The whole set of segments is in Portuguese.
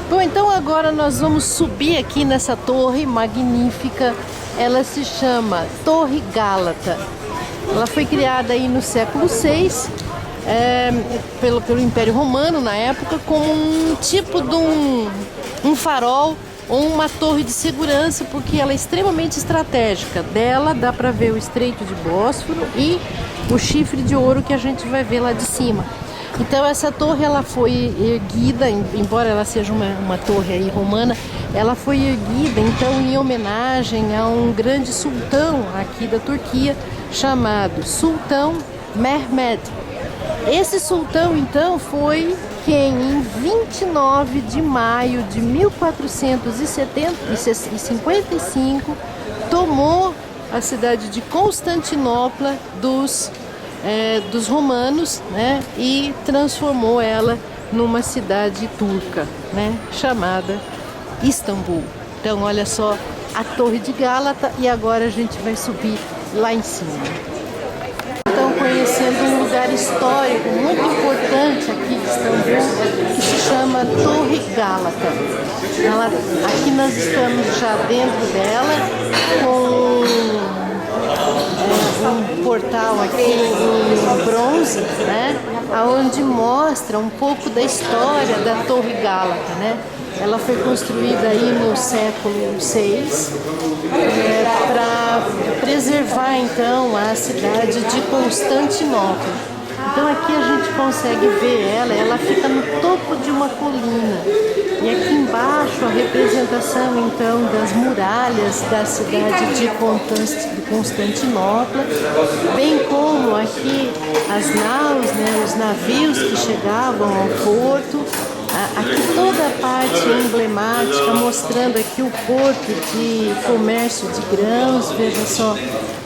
Bom, então agora nós vamos subir aqui nessa torre magnífica. Ela se chama Torre Gálata. Ela foi criada aí no século VI pelo Império Romano na época como um tipo de um farol ou uma torre de segurança, porque ela é extremamente estratégica. Dela dá para ver o Estreito de Bósforo e o Chifre de Ouro que a gente vai ver lá de cima. Então essa torre ela foi erguida, embora ela seja uma torre aí romana, ela foi erguida então em homenagem a um grande sultão aqui da Turquia chamado Sultão Mehmed. Esse sultão então foi quem em 29 de maio de 1455 tomou a cidade de Constantinopla dos romanos, né, e transformou ela numa cidade turca, né, chamada Istambul. Então olha só a Torre de Gálata e agora a gente vai subir lá em cima. Estão conhecendo um lugar histórico muito importante aqui de Istambul que se chama Torre Gálata. Aqui nós estamos já dentro dela com um portal aqui em bronze, né, onde mostra um pouco da história da Torre Gálata, né? Ela foi construída aí no século VI para preservar então a cidade de Constantinopla. Então aqui a gente consegue ver ela fica no topo de uma colina. E aqui embaixo a representação então das muralhas da cidade de Constantinopla, bem como aqui as naus, né, os navios que chegavam ao porto. Aqui toda a parte emblemática, mostrando aqui o porto de comércio de grãos. Veja só,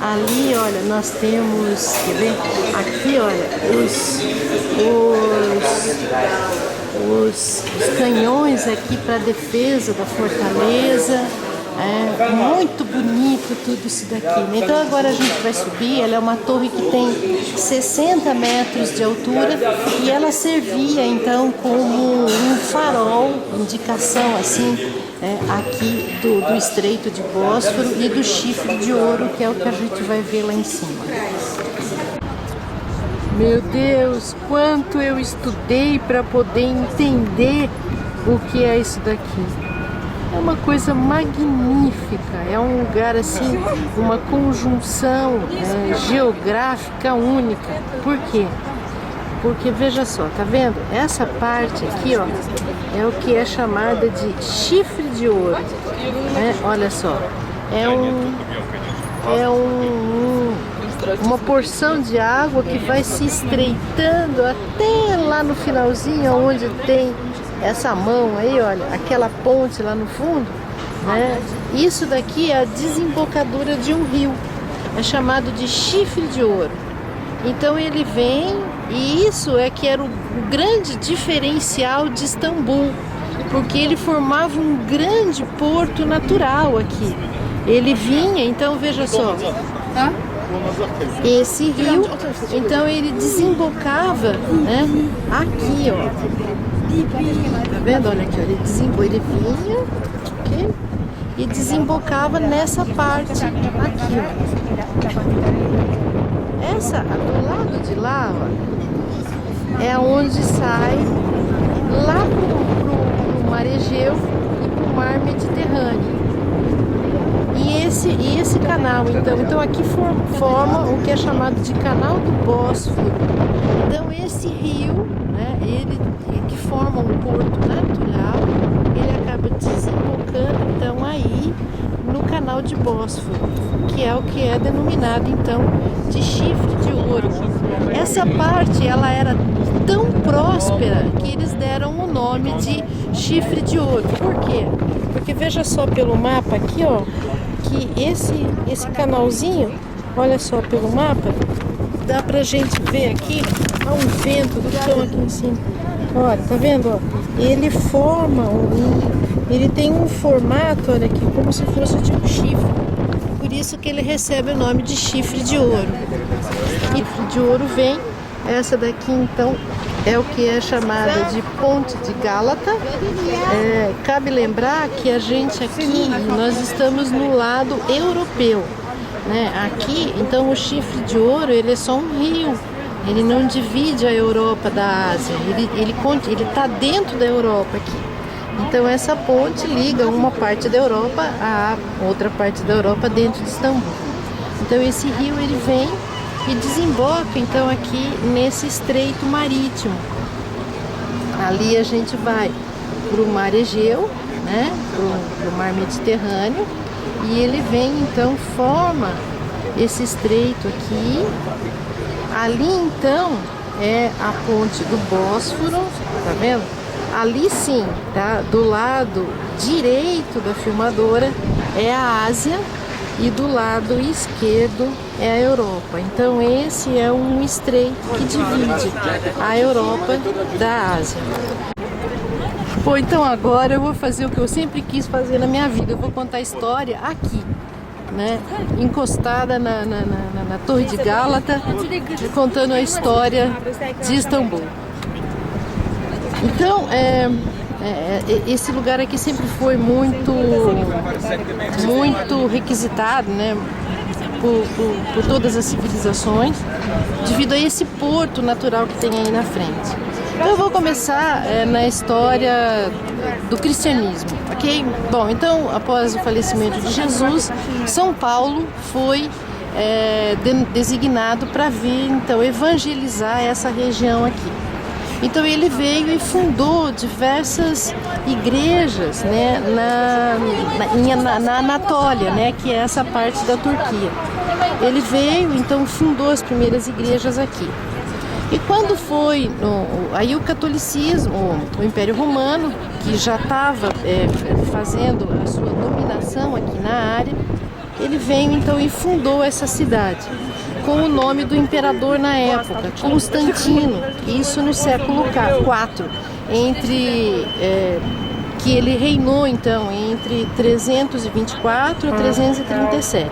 ali, olha, nós temos, quer ver? Aqui, olha, os canhões aqui para defesa da fortaleza. Muito bonito tudo isso daqui, né? Então agora a gente vai subir. Ela é uma torre que tem 60 metros de altura e ela servia então como um farol, indicação assim, aqui do Estreito de Bósforo e do Chifre de Ouro, que é o que a gente vai ver lá em cima. Meu Deus, quanto eu estudei para poder entender o que é isso daqui. É uma coisa magnífica, é um lugar assim, uma conjunção geográfica única. Por quê? Porque veja só, tá vendo? Essa parte aqui, ó, é o que é chamada de Chifre de Ouro. Olha só, uma porção de água que vai se estreitando até lá no finalzinho, onde tem essa mão aí, olha, aquela ponte lá no fundo, né? Isso daqui é a desembocadura de um rio, é chamado de Chifre de Ouro. Então ele vem, e isso é que era o grande diferencial de Istambul, porque ele formava um grande porto natural aqui. Ele vinha, então veja só, esse rio, então ele desembocava, né, aqui, ó. Tá vendo? Olha aqui, ele vinha aqui e desembocava nessa parte aqui, ó. Essa, do lado de lá, ó, é onde sai lá pro Mar Egeu e pro Mar Mediterrâneo. E esse canal, então aqui forma o que é chamado de Canal do Bósforo. Então esse rio, né, ele que forma um porto natural, ele acaba desembocando então aí no Canal de Bósforo, que é o que é denominado então de Chifre de Ouro. Essa parte ela era tão próspera que eles deram o nome de Chifre de Ouro. Por quê? Porque veja só pelo mapa aqui, ó, que esse canalzinho, olha só pelo mapa, dá pra gente ver aqui, há um vento do chão aqui em cima. Olha, tá vendo? Ó? Ele ele tem um formato, olha aqui, como se fosse de um chifre. Por isso que ele recebe o nome de Chifre de Ouro. Chifre de Ouro vem essa daqui, então, é o que é chamada de Ponte de Gálata. Cabe lembrar que a gente aqui, nós estamos no lado europeu, né? Aqui, então, o Chifre de Ouro, ele é só um rio, ele não divide a Europa da Ásia, ele está dentro da Europa aqui. Então essa ponte liga uma parte da Europa à outra parte da Europa dentro de Istambul. Então esse rio ele vem e desemboca então aqui nesse estreito marítimo. Ali a gente vai para o Mar Egeu, né, para o Mar Mediterrâneo, e ele vem então, forma esse estreito aqui. Ali então é a ponte do Bósforo, tá vendo? Ali sim, tá? Do lado direito da filmadora é a Ásia e do lado esquerdo é a Europa. Então esse é um estreito que divide a Europa da Ásia. Bom, então agora eu vou fazer o que eu sempre quis fazer na minha vida. Eu vou contar a história aqui, né? Encostada na Torre de Gálata, contando a história de Istambul. Então, esse lugar aqui sempre foi muito requisitado, né, por todas as civilizações, devido a esse porto natural que tem aí na frente. Então eu vou começar na história do cristianismo, ok? Bom, então após o falecimento de Jesus, São Paulo foi designado para vir então evangelizar essa região aqui. Então ele veio e fundou diversas igrejas, né, na Anatólia, né, que é essa parte da Turquia. Ele veio, então fundou as primeiras igrejas aqui. E quando foi aí o catolicismo, o Império Romano, que já estava fazendo a sua dominação aqui na área, ele veio então e fundou essa cidade com o nome do imperador na época, Constantino, isso no século IV, que ele reinou então entre 324 e 337.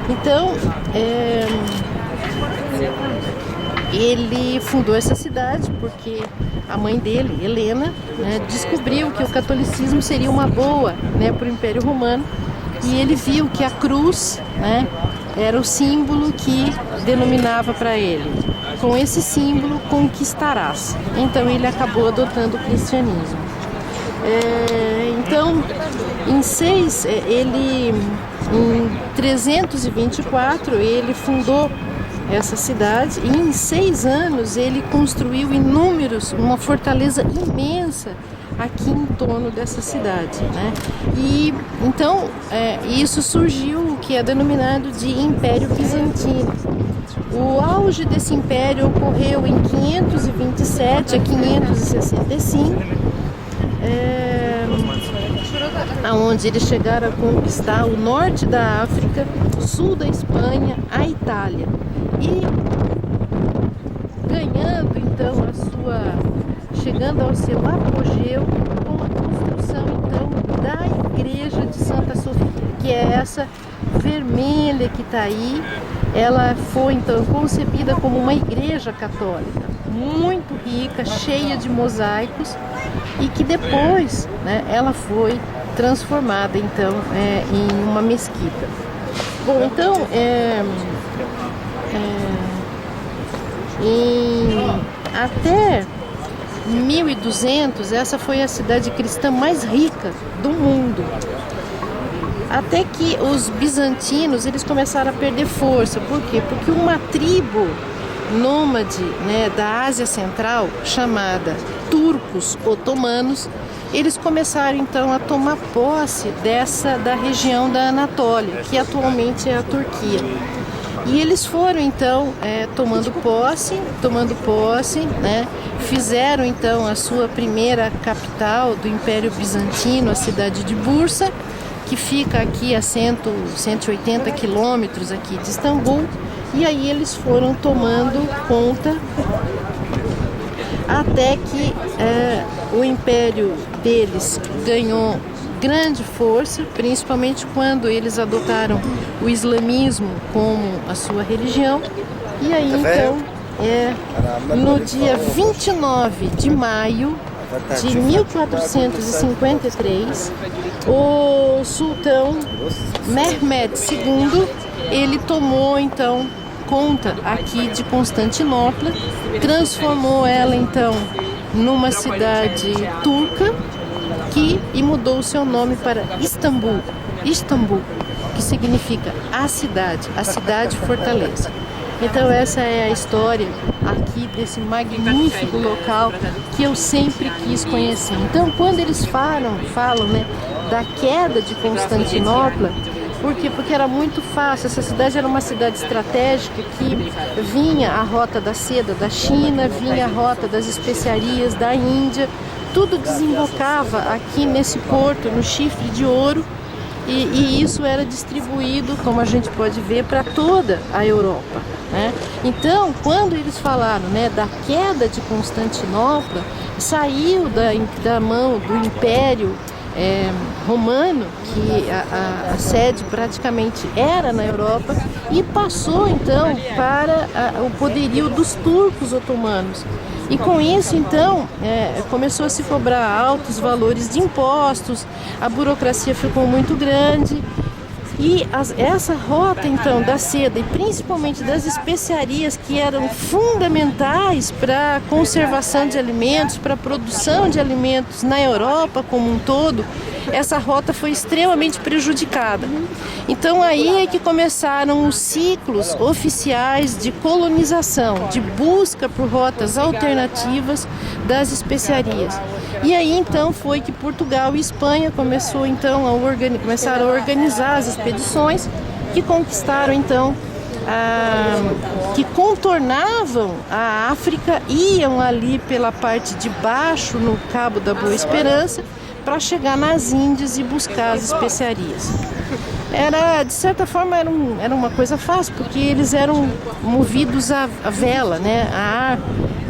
Então, ele fundou essa cidade porque a mãe dele, Helena, né, descobriu que o catolicismo seria uma boa, né, para o Império Romano, e ele viu que a cruz, né, era o símbolo que denominava para ele: com esse símbolo conquistarás. Então ele acabou adotando o cristianismo. Então, em 324 ele fundou essa cidade, e em 6 anos ele construiu uma fortaleza imensa aqui em torno dessa cidade, né? E então isso surgiu o que é denominado de Império Bizantino. O auge desse império ocorreu em 527 a 565, aonde eles chegaram a conquistar o norte da África, o sul da Espanha, a Itália, e ganhando então chegando ao seu apogeu com a construção então da Igreja de Santa Sofia, que é essa vermelha que está aí. Ela foi então concebida como uma igreja católica muito rica, cheia de mosaicos, e que depois, né, ela foi transformada então em uma mesquita. Bom, então até 1200, essa foi a cidade cristã mais rica do mundo. Até que os bizantinos eles começaram a perder força. Por quê? Porque uma tribo nômade, né, da Ásia Central, chamada turcos otomanos, eles começaram então a tomar posse da região da Anatólia, que atualmente é a Turquia. E eles foram então tomando posse, né? Fizeram então a sua primeira capital do Império Bizantino, a cidade de Bursa, que fica aqui a 180 quilômetros aqui de Istambul. E aí eles foram tomando conta até que o império deles ganhou grande força, principalmente quando eles adotaram o islamismo como a sua religião. E aí então no dia 29 de maio de 1453, o sultão Mehmed II, ele tomou então conta aqui de Constantinopla, transformou ela então numa cidade turca e mudou o seu nome para Istambul, que significa a cidade fortaleza. Então essa é a história aqui desse magnífico local que eu sempre quis conhecer. Então quando eles falam, né, da queda de Constantinopla, por quê? Porque era muito fácil, essa cidade era uma cidade estratégica que vinha a rota da seda da China, vinha a rota das especiarias da Índia, tudo desembocava aqui nesse porto, no Chifre de Ouro, e isso era distribuído, como a gente pode ver, para toda a Europa, né? Então, quando eles falaram, né, da queda de Constantinopla, saiu da mão do Império Romano, que a sede praticamente era na Europa, e passou então para o poderio dos turcos otomanos. E com isso, então, começou a se cobrar altos valores de impostos, a burocracia ficou muito grande. E essa rota, então, da seda e principalmente das especiarias que eram fundamentais para a conservação de alimentos, para a produção de alimentos na Europa como um todo, essa rota foi extremamente prejudicada. Então aí é que começaram os ciclos oficiais de colonização, de busca por rotas alternativas das especiarias. E aí então foi que Portugal e Espanha começaram a organizar as expedições que conquistaram então, que contornavam a África, iam ali pela parte de baixo no Cabo da Boa Esperança para chegar nas Índias e buscar as especiarias. De certa forma era uma coisa fácil, porque eles eram movidos a vela, né, a ar.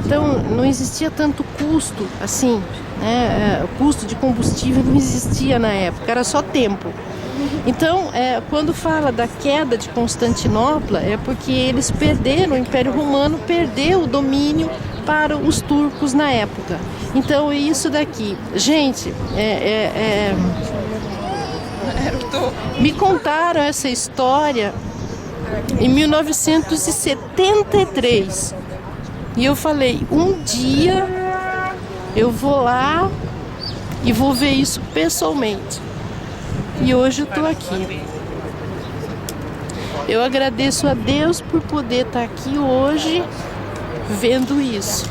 Então não existia tanto custo assim, né? O custo de combustível não existia na época, era só tempo. Então, quando fala da queda de Constantinopla, é porque eles perderam, o Império Romano perdeu o domínio para os turcos na época. Então, isso daqui, gente, me contaram essa história em 1973. E eu falei, um dia eu vou lá e vou ver isso pessoalmente. E hoje eu estou aqui. Eu agradeço a Deus por poder estar aqui hoje vendo isso.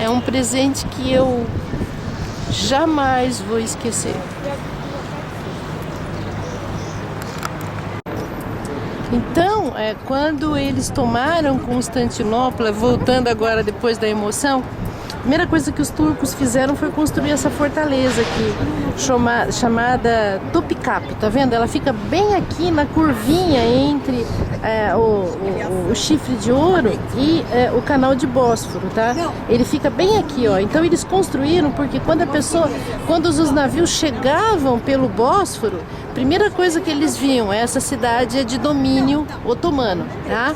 É um presente que eu jamais vou esquecer. Então, quando eles tomaram Constantinopla, voltando agora depois da emoção, a primeira coisa que os turcos fizeram foi construir essa fortaleza aqui, chamada Topkapı, tá vendo? Ela fica bem aqui na curvinha entre o Chifre de Ouro e o Canal de Bósforo, tá? Ele fica bem aqui, ó. Então eles construíram porque quando os navios chegavam pelo Bósforo, a primeira coisa que eles viam, essa cidade é de domínio otomano, tá?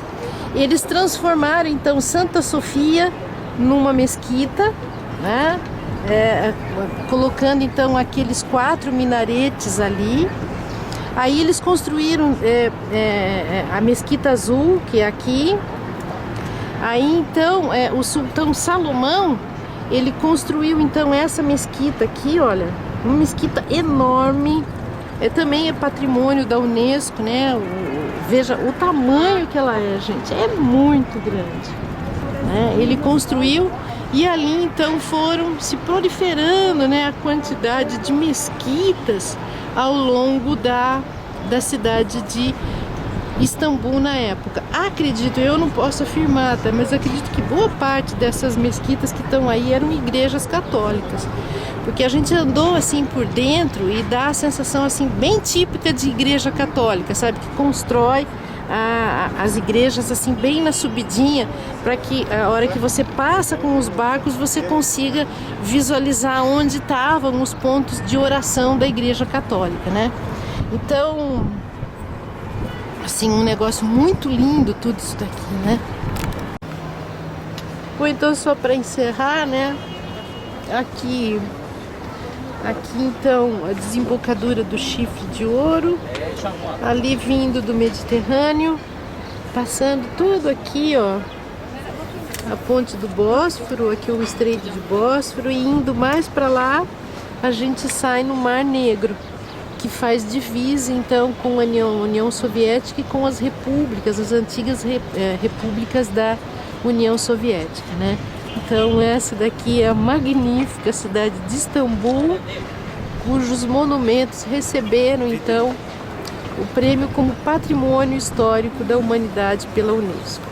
Eles transformaram então Santa Sofia numa mesquita, né? Colocando então aqueles 4 minaretes ali. Aí eles construíram a Mesquita Azul, que é aqui. Aí então o sultão Salomão, ele construiu então essa mesquita aqui, olha, uma mesquita enorme. Também é patrimônio da Unesco, né? Veja o tamanho que ela é, gente, é muito grande. Ele construiu, e ali então foram se proliferando, né, a quantidade de mesquitas ao longo da cidade de Istambul na época. Acredito, eu não posso afirmar, tá, mas acredito que boa parte dessas mesquitas que estão aí eram igrejas católicas, porque a gente andou assim por dentro e dá a sensação assim bem típica de igreja católica, sabe, que constrói as igrejas assim bem na subidinha, para que a hora que você passa com os barcos você consiga visualizar onde estavam os pontos de oração da igreja católica, né? Então, assim, um negócio muito lindo tudo isso daqui, né? Bom, então só para encerrar, né? Aqui então a desembocadura do Chifre de Ouro, ali vindo do Mediterrâneo, passando tudo aqui, ó, a ponte do Bósforo, aqui o Estreito de Bósforo, e indo mais para lá, a gente sai no Mar Negro, que faz divisa então com a União Soviética e com as repúblicas, as antigas repúblicas da União Soviética, né? Então essa daqui é a magnífica cidade de Istambul, cujos monumentos receberam então o prêmio como Patrimônio Histórico da Humanidade pela Unesco.